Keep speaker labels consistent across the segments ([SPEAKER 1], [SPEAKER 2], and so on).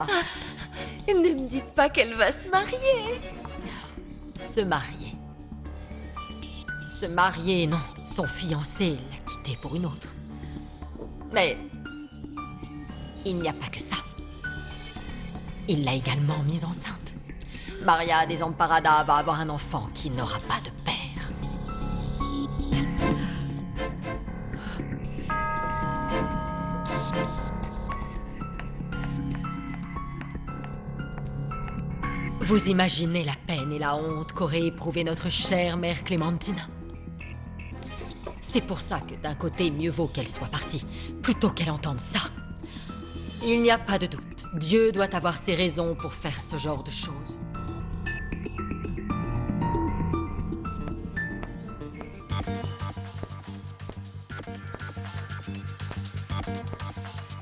[SPEAKER 1] Ah, ne me dites pas qu'elle va se marier.
[SPEAKER 2] Se marier. Se marier, non. Son fiancé l'a quitté pour une autre. Mais il n'y a pas que ça. Il l'a également mise enceinte. Maria Desamparada va avoir un enfant qui n'aura pas de père. Vous imaginez la peine et la honte qu'aurait éprouvé notre chère mère Clémentina. C'est pour ça que d'un côté, mieux vaut qu'elle soit partie, plutôt qu'elle entende ça. Il n'y a pas de doute. Dieu doit avoir ses raisons pour faire ce genre de choses.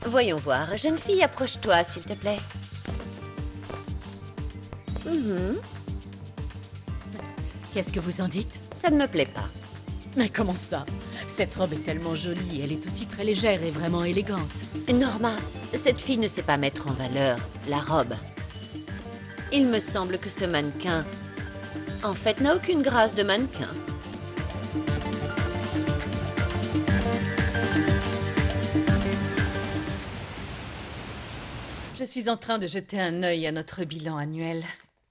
[SPEAKER 1] Voyons voir. Jeune fille, approche-toi, s'il te plaît.
[SPEAKER 2] Qu'est-ce que vous en dites?
[SPEAKER 1] Ça ne me plaît pas.
[SPEAKER 2] Mais comment ça? Cette robe est tellement jolie, elle est aussi très légère et vraiment élégante.
[SPEAKER 1] Norma, cette fille ne sait pas mettre en valeur la robe. Il me semble que ce mannequin, en fait, n'a aucune grâce de mannequin.
[SPEAKER 3] Je suis en train de jeter un œil à notre bilan annuel.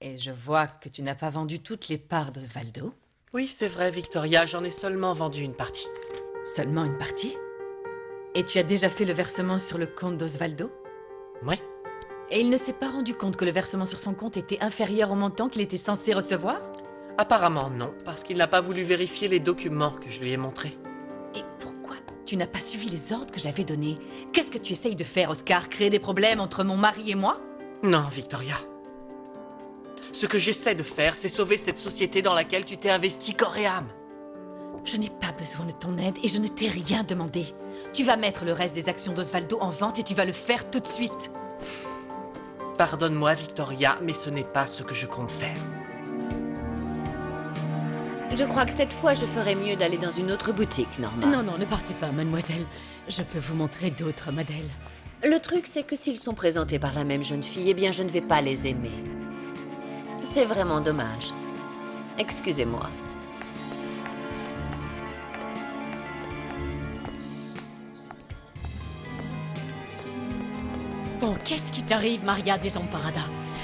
[SPEAKER 3] Et je vois que tu n'as pas vendu toutes les parts d'Osvaldo.
[SPEAKER 4] Oui, c'est vrai, Victoria, j'en ai seulement vendu une partie.
[SPEAKER 3] Seulement une partie? Et tu as déjà fait le versement sur le compte d'Osvaldo?
[SPEAKER 4] Oui.
[SPEAKER 3] Et il ne s'est pas rendu compte que le versement sur son compte était inférieur au montant qu'il était censé recevoir?
[SPEAKER 4] Apparemment non, parce qu'il n'a pas voulu vérifier les documents que je lui ai montrés.
[SPEAKER 3] Et pourquoi tu n'as pas suivi les ordres que j'avais donnés? Qu'est-ce que tu essayes de faire, Oscar? Créer des problèmes entre mon mari et moi?
[SPEAKER 4] Non, Victoria. Ce que j'essaie de faire, c'est sauver cette société dans laquelle tu t'es investi corps et âme.
[SPEAKER 3] Je n'ai pas besoin de ton aide et je ne t'ai rien demandé. Tu vas mettre le reste des actions d'Osvaldo en vente et tu vas le faire tout de suite.
[SPEAKER 4] Pardonne-moi, Victoria, mais ce n'est pas ce que je compte faire.
[SPEAKER 1] Je crois que cette fois, je ferais mieux d'aller dans une autre boutique, Norma.
[SPEAKER 2] Non, non, ne partez pas, mademoiselle. Je peux vous montrer d'autres modèles.
[SPEAKER 1] Le truc, c'est que s'ils sont présentés par la même jeune fille, eh bien, je ne vais pas les aimer. C'est vraiment dommage. Excusez-moi.
[SPEAKER 2] Bon, qu'est-ce qui t'arrive, Maria Desamparada?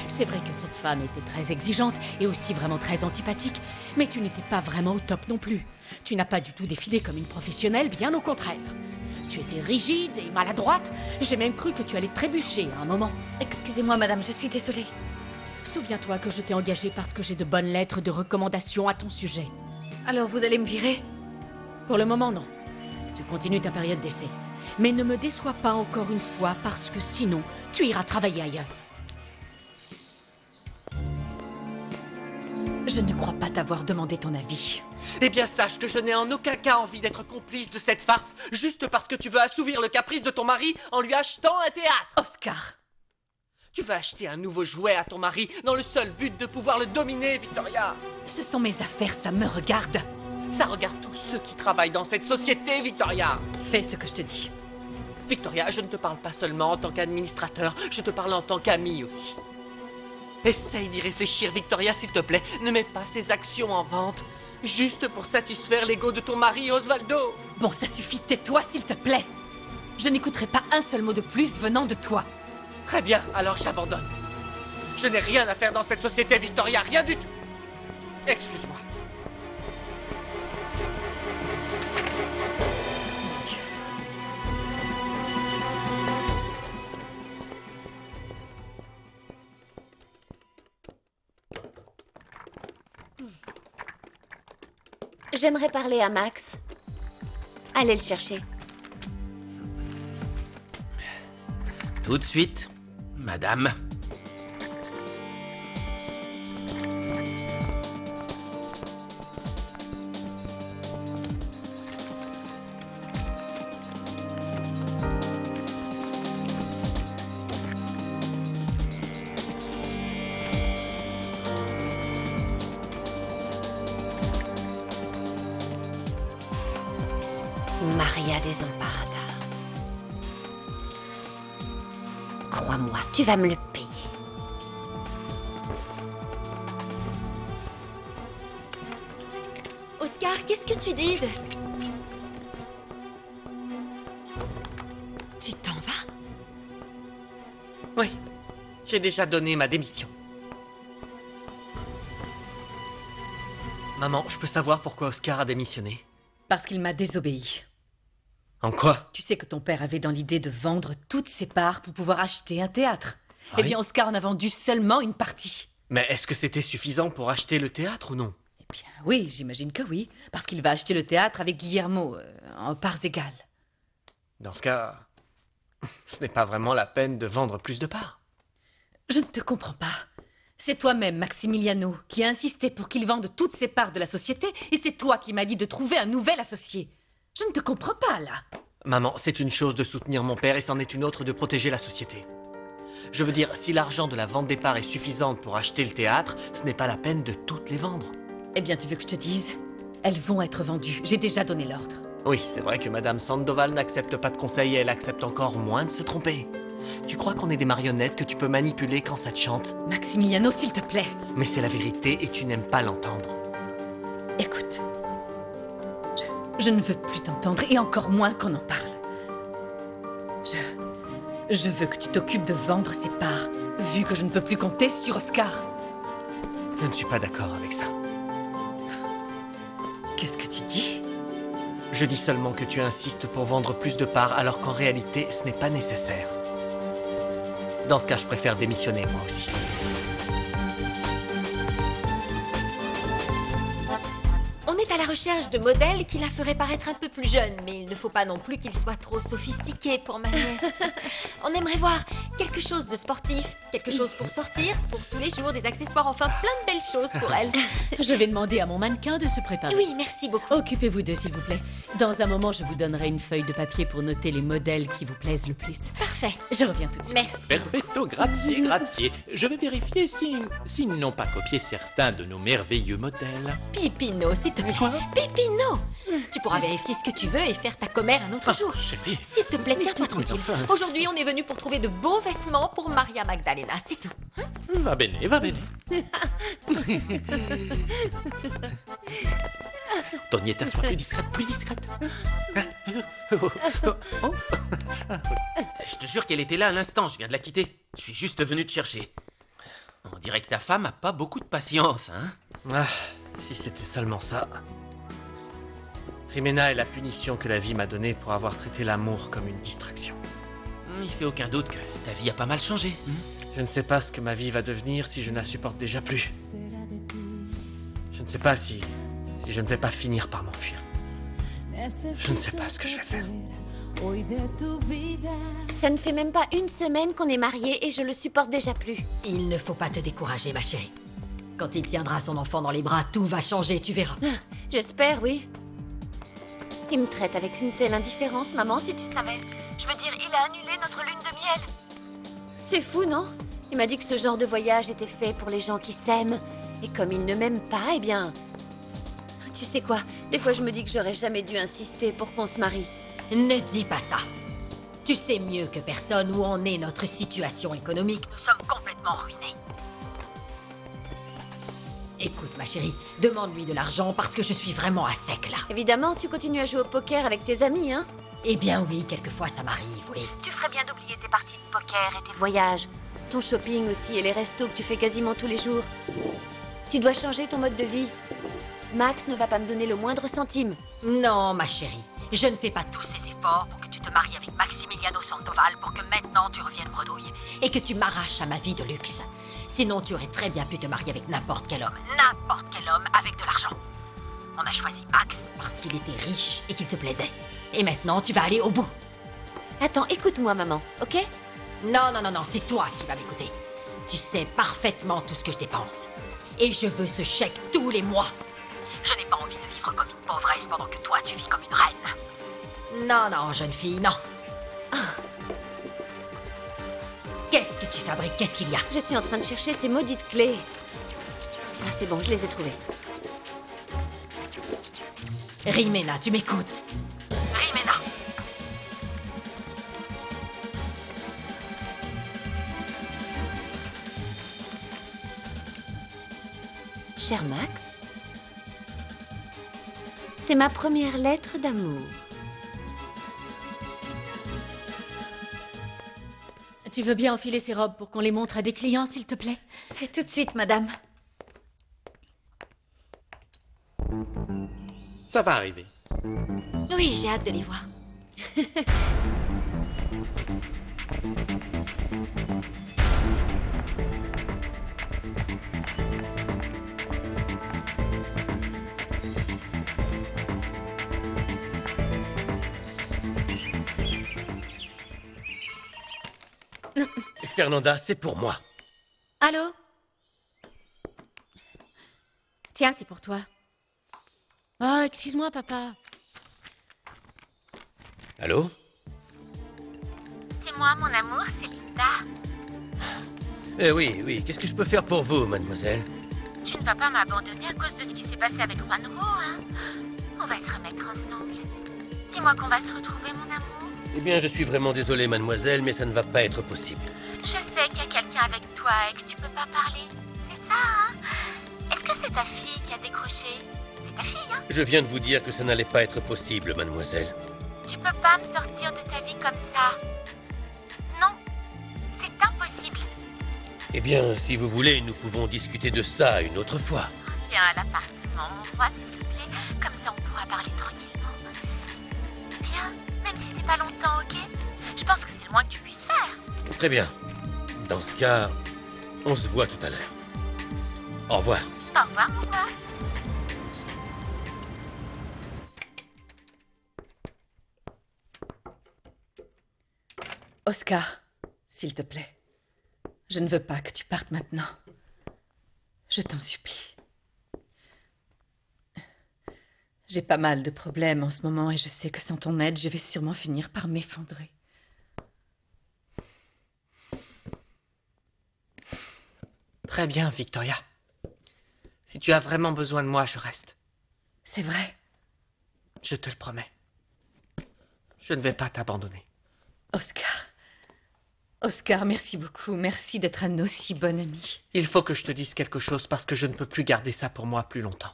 [SPEAKER 2] C'est vrai que cette femme était très exigeante et aussi vraiment très antipathique, mais tu n'étais pas vraiment au top non plus. Tu n'as pas du tout défilé comme une professionnelle, bien au contraire. Tu étais rigide et maladroite. J'ai même cru que tu allais trébucher à un moment.
[SPEAKER 1] Excusez-moi, madame, je suis désolée.
[SPEAKER 2] Souviens-toi que je t'ai engagée parce que j'ai de bonnes lettres de recommandation à ton sujet.
[SPEAKER 1] Alors, vous allez me virer?
[SPEAKER 2] Pour le moment, non. Tu continues ta période d'essai. Mais ne me déçois pas encore une fois parce que sinon, tu iras travailler ailleurs. Je ne crois pas t'avoir demandé ton avis.
[SPEAKER 4] Eh bien, sache que je n'ai en aucun cas envie d'être complice de cette farce, juste parce que tu veux assouvir le caprice de ton mari en lui achetant un théâtre.
[SPEAKER 2] Oscar!
[SPEAKER 4] Tu vas acheter un nouveau jouet à ton mari dans le seul but de pouvoir le dominer, Victoria.
[SPEAKER 2] Ce sont mes affaires, ça me regarde.
[SPEAKER 4] Ça regarde tous ceux qui travaillent dans cette société, Victoria.
[SPEAKER 2] Fais ce que je te dis.
[SPEAKER 4] Victoria, je ne te parle pas seulement en tant qu'administrateur, je te parle en tant qu'ami aussi. Essaye d'y réfléchir, Victoria, s'il te plaît. Ne mets pas ces actions en vente, juste pour satisfaire l'ego de ton mari, Osvaldo.
[SPEAKER 2] Bon, ça suffit, tais-toi, s'il te plaît. Je n'écouterai pas un seul mot de plus venant de toi.
[SPEAKER 4] Très bien, alors j'abandonne. Je n'ai rien à faire dans cette société, Victoria, rien du tout. Excuse-moi.
[SPEAKER 2] Mon Dieu.
[SPEAKER 1] J'aimerais parler à Max. Allez le chercher.
[SPEAKER 5] Tout de suite, madame.
[SPEAKER 1] Maria Desamparada. Crois-moi, Tu vas me le payer.
[SPEAKER 2] Oscar, qu'est-ce que tu dis Tu t'en vas?
[SPEAKER 4] Oui, j'ai déjà donné ma démission. Maman, je peux savoir pourquoi Oscar a démissionné?
[SPEAKER 3] Parce qu'il m'a désobéi.
[SPEAKER 4] En quoi?
[SPEAKER 3] Tu sais que ton père avait dans l'idée de vendre toutes ses parts pour pouvoir acheter un théâtre.
[SPEAKER 4] Ah
[SPEAKER 3] Eh
[SPEAKER 4] oui?
[SPEAKER 3] bien, Oscar en a vendu seulement une partie.
[SPEAKER 4] Mais est-ce que c'était suffisant pour acheter le théâtre ou non?
[SPEAKER 3] Eh bien, oui, j'imagine que oui. Parce qu'il va acheter le théâtre avec Guillermo, en parts égales.
[SPEAKER 4] Dans ce cas, ce n'est pas vraiment la peine de vendre plus de parts.
[SPEAKER 3] Je ne te comprends pas. C'est toi-même, Maximiliano, qui a insisté pour qu'il vende toutes ses parts de la société, et c'est toi qui m'as dit de trouver un nouvel associé. Je ne te comprends pas, là.
[SPEAKER 4] Maman, c'est une chose de soutenir mon père et c'en est une autre de protéger la société. Je veux dire, si l'argent de la vente des parts est suffisante pour acheter le théâtre, ce n'est pas la peine de toutes les vendre.
[SPEAKER 3] Eh bien, tu veux que je te dise? Elles vont être vendues. J'ai déjà donné l'ordre.
[SPEAKER 4] Oui, c'est vrai que Madame Sandoval n'accepte pas de conseils et elle accepte encore moins de se tromper. Tu crois qu'on est des marionnettes que tu peux manipuler quand ça te chante?
[SPEAKER 3] Maximiliano, s'il te plaît.
[SPEAKER 4] Mais c'est la vérité et tu n'aimes pas l'entendre.
[SPEAKER 3] Écoute. Je ne veux plus t'entendre et encore moins qu'on en parle. Je veux que tu t'occupes de vendre ces parts, vu que je ne peux plus compter sur Oscar.
[SPEAKER 4] Je ne suis pas d'accord avec ça.
[SPEAKER 3] Qu'est-ce que tu dis?
[SPEAKER 4] Je dis seulement que tu insistes pour vendre plus de parts alors qu'en réalité, ce n'est pas nécessaire. Dans ce cas, je préfère démissionner moi aussi.
[SPEAKER 2] On est à la recherche de modèles qui la feraient paraître un peu plus jeune, mais il ne faut pas non plus qu'il soit trop sophistiqué pour ma nièce. On aimerait voir quelque chose de sportif, quelque chose pour sortir, pour tous les jours, des accessoires, enfin plein de belles choses pour elle.
[SPEAKER 6] Je vais demander à mon mannequin de se préparer.
[SPEAKER 2] Oui, merci beaucoup.
[SPEAKER 6] Occupez-vous d'eux, s'il vous plaît. Dans un moment, je vous donnerai une feuille de papier pour noter les modèles qui vous plaisent le plus.
[SPEAKER 2] Parfait.
[SPEAKER 6] Je reviens tout de suite.
[SPEAKER 2] Merci.
[SPEAKER 5] Perfetto, grazie, grazie. Je vais vérifier s'ils n'ont pas copié certains de nos merveilleux modèles.
[SPEAKER 2] Pipino, s'il te plaît.
[SPEAKER 5] Quoi?
[SPEAKER 2] Pipino. Tu pourras vérifier ce que tu veux et faire ta commère un autre jour.
[SPEAKER 5] Chérie.
[SPEAKER 2] S'il te plaît, tiens-toi
[SPEAKER 5] Mais
[SPEAKER 2] tranquille.
[SPEAKER 5] enfin.
[SPEAKER 2] Aujourd'hui, on est venu pour trouver de beaux vêtements pour Maria Magdalena, c'est tout.
[SPEAKER 5] Va bene, va bene. Tonietta, sois plus discrète, plus discrète. Oh. Je te jure qu'elle était là à l'instant, je viens de la quitter. Je suis juste venu te chercher. On dirait que ta femme a pas beaucoup de patience, hein?
[SPEAKER 4] Ah, si c'était seulement ça. Jimena est la punition que la vie m'a donnée pour avoir traité l'amour comme une distraction.
[SPEAKER 5] Il fait aucun doute que ta vie a pas mal changé.
[SPEAKER 4] Je ne sais pas ce que ma vie va devenir si je ne la supporte déjà plus. Je ne sais pas si je ne vais pas finir par m'enfuir. Je ne sais pas ce que je vais faire.
[SPEAKER 1] Ça ne fait même pas une semaine qu'on est mariés et je le supporte déjà plus.
[SPEAKER 2] Il ne faut pas te décourager, ma chérie. Quand il tiendra son enfant dans les bras, tout va changer, tu verras.
[SPEAKER 1] J'espère, oui. Il me traite avec une telle indifférence, maman, si tu savais. Je veux dire, il a annulé notre lune de miel. C'est fou, non? Il m'a dit que ce genre de voyage était fait pour les gens qui s'aiment. Et comme il ne m'aime pas, eh bien... Tu sais quoi? Des fois, je me dis que j'aurais jamais dû insister pour qu'on se marie.
[SPEAKER 2] Ne dis pas ça. Tu sais mieux que personne où en est notre situation économique. Nous sommes complètement ruinés. Écoute, ma chérie, demande-lui de l'argent parce que je suis vraiment à sec, là.
[SPEAKER 1] Évidemment, tu continues à jouer au poker avec tes amis, hein?
[SPEAKER 2] Eh bien oui, quelquefois ça m'arrive, oui.
[SPEAKER 1] Tu ferais bien d'oublier tes parties de poker et tes voyages. Ton shopping aussi et les restos que tu fais quasiment tous les jours. Tu dois changer ton mode de vie. Max ne va pas me donner le moindre centime.
[SPEAKER 2] Non, ma chérie, je ne fais pas tous ces efforts pour que tu te maries avec Maximiliano Sandoval pour que maintenant tu reviennes bredouille et que tu m'arraches à ma vie de luxe. Sinon, tu aurais très bien pu te marier avec n'importe quel homme avec de l'argent. On a choisi Max parce qu'il était riche et qu'il te plaisait. Et maintenant, tu vas aller au bout.
[SPEAKER 1] Attends, écoute-moi, maman, ok?
[SPEAKER 2] Non, c'est toi qui vas m'écouter. Tu sais parfaitement tout ce que je dépense. Et je veux ce chèque tous les mois. Je n'ai pas envie de vivre comme une pauvresse pendant que toi, tu vis comme une reine. Non, jeune fille, non. Qu'est-ce que tu fabriques? Qu'est-ce qu'il y a?
[SPEAKER 1] Je suis en train de chercher ces maudites clés. Ah, c'est bon, je les ai trouvées.
[SPEAKER 2] Rimena, tu m'écoutes? Rimena!
[SPEAKER 1] Cher Max, c'est ma première lettre d'amour.
[SPEAKER 6] Tu veux bien enfiler ces robes pour qu'on les montre à des clients, s'il te plaît?
[SPEAKER 1] Et tout de suite, madame.
[SPEAKER 5] Ça va arriver.
[SPEAKER 1] Oui, j'ai hâte de les voir.
[SPEAKER 5] Fernanda, c'est pour moi.
[SPEAKER 6] Allô? Tiens, c'est pour toi. Oh, excuse-moi, papa.
[SPEAKER 5] Allô?
[SPEAKER 1] C'est moi, mon amour, c'est Linda.
[SPEAKER 5] Oui, qu'est-ce que je peux faire pour vous, mademoiselle?
[SPEAKER 1] Tu ne vas pas m'abandonner à cause de ce qui s'est passé avec Juanro, hein? On va se remettre ensemble. Dis-moi qu'on va se retrouver, mon amour.
[SPEAKER 5] Eh bien, je suis vraiment désolé, mademoiselle, mais ça ne va pas être possible.
[SPEAKER 1] Je sais qu'il y a quelqu'un avec toi et que tu peux pas parler. C'est ça, hein? Est-ce que c'est ta fille qui a décroché? C'est ta fille, hein?
[SPEAKER 5] Je viens de vous dire que ça n'allait pas être possible, mademoiselle.
[SPEAKER 1] Tu peux pas me sortir de ta vie comme ça. Non, c'est impossible.
[SPEAKER 5] Eh bien, si vous voulez, nous pouvons discuter de ça une autre fois.
[SPEAKER 1] Viens à l'appartement, mon roi, s'il te plaît. Comme ça, on pourra parler tranquillement. Viens, même si c'est pas longtemps, ok? Je pense que c'est le moins que tu puisses faire.
[SPEAKER 5] Très bien. Dans ce cas, on se voit tout à l'heure. Au revoir.
[SPEAKER 1] Au revoir, mon roi.
[SPEAKER 3] Oscar, s'il te plaît. Je ne veux pas que tu partes maintenant. Je t'en supplie. J'ai pas mal de problèmes en ce moment et je sais que sans ton aide, je vais sûrement finir par m'effondrer.
[SPEAKER 4] Très bien, Victoria. Si tu as vraiment besoin de moi, je reste.
[SPEAKER 3] C'est vrai?
[SPEAKER 4] Je te le promets. Je ne vais pas t'abandonner.
[SPEAKER 3] Oscar. Oscar, merci beaucoup. Merci d'être un aussi bon ami.
[SPEAKER 4] Il faut que je te dise quelque chose parce que je ne peux plus garder ça pour moi plus longtemps.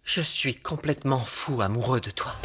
[SPEAKER 4] Je suis complètement fou amoureux de toi.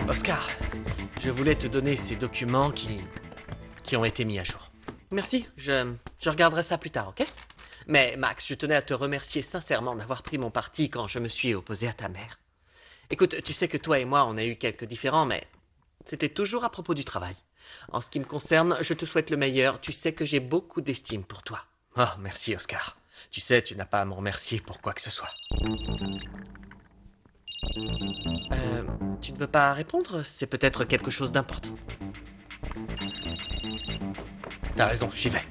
[SPEAKER 4] Oscar, je voulais te donner ces documents qui ont été mis à jour. Merci, je regarderai ça plus tard, ok? Mais Max, je tenais à te remercier sincèrement d'avoir pris mon parti quand je me suis opposé à ta mère. Écoute, tu sais que toi et moi, on a eu quelques différends, mais c'était toujours à propos du travail. En ce qui me concerne, je te souhaite le meilleur. Tu sais que j'ai beaucoup d'estime pour toi. Oh, merci Oscar. Tu sais, tu n'as pas à me remercier pour quoi que ce soit. Tu ne veux pas répondre? C'est peut-être quelque chose d'important. T'as raison, j'y vais.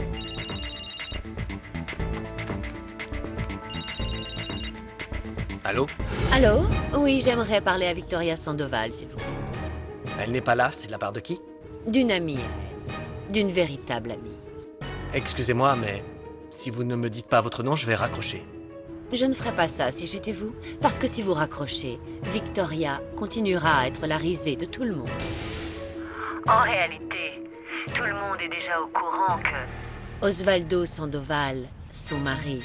[SPEAKER 4] Allô?
[SPEAKER 1] Allô? Oui, j'aimerais parler à Victoria Sandoval, s'il vous plaît.
[SPEAKER 4] Elle n'est pas là, c'est de la part de qui?
[SPEAKER 1] D'une amie, elle. D'une véritable amie.
[SPEAKER 4] Excusez-moi, mais si vous ne me dites pas votre nom, je vais raccrocher.
[SPEAKER 1] Je ne ferai pas ça si j'étais vous, parce que si vous raccrochez, Victoria continuera à être la risée de tout le monde.
[SPEAKER 7] En réalité, tout le monde est déjà au courant que...
[SPEAKER 1] Osvaldo Sandoval, son mari,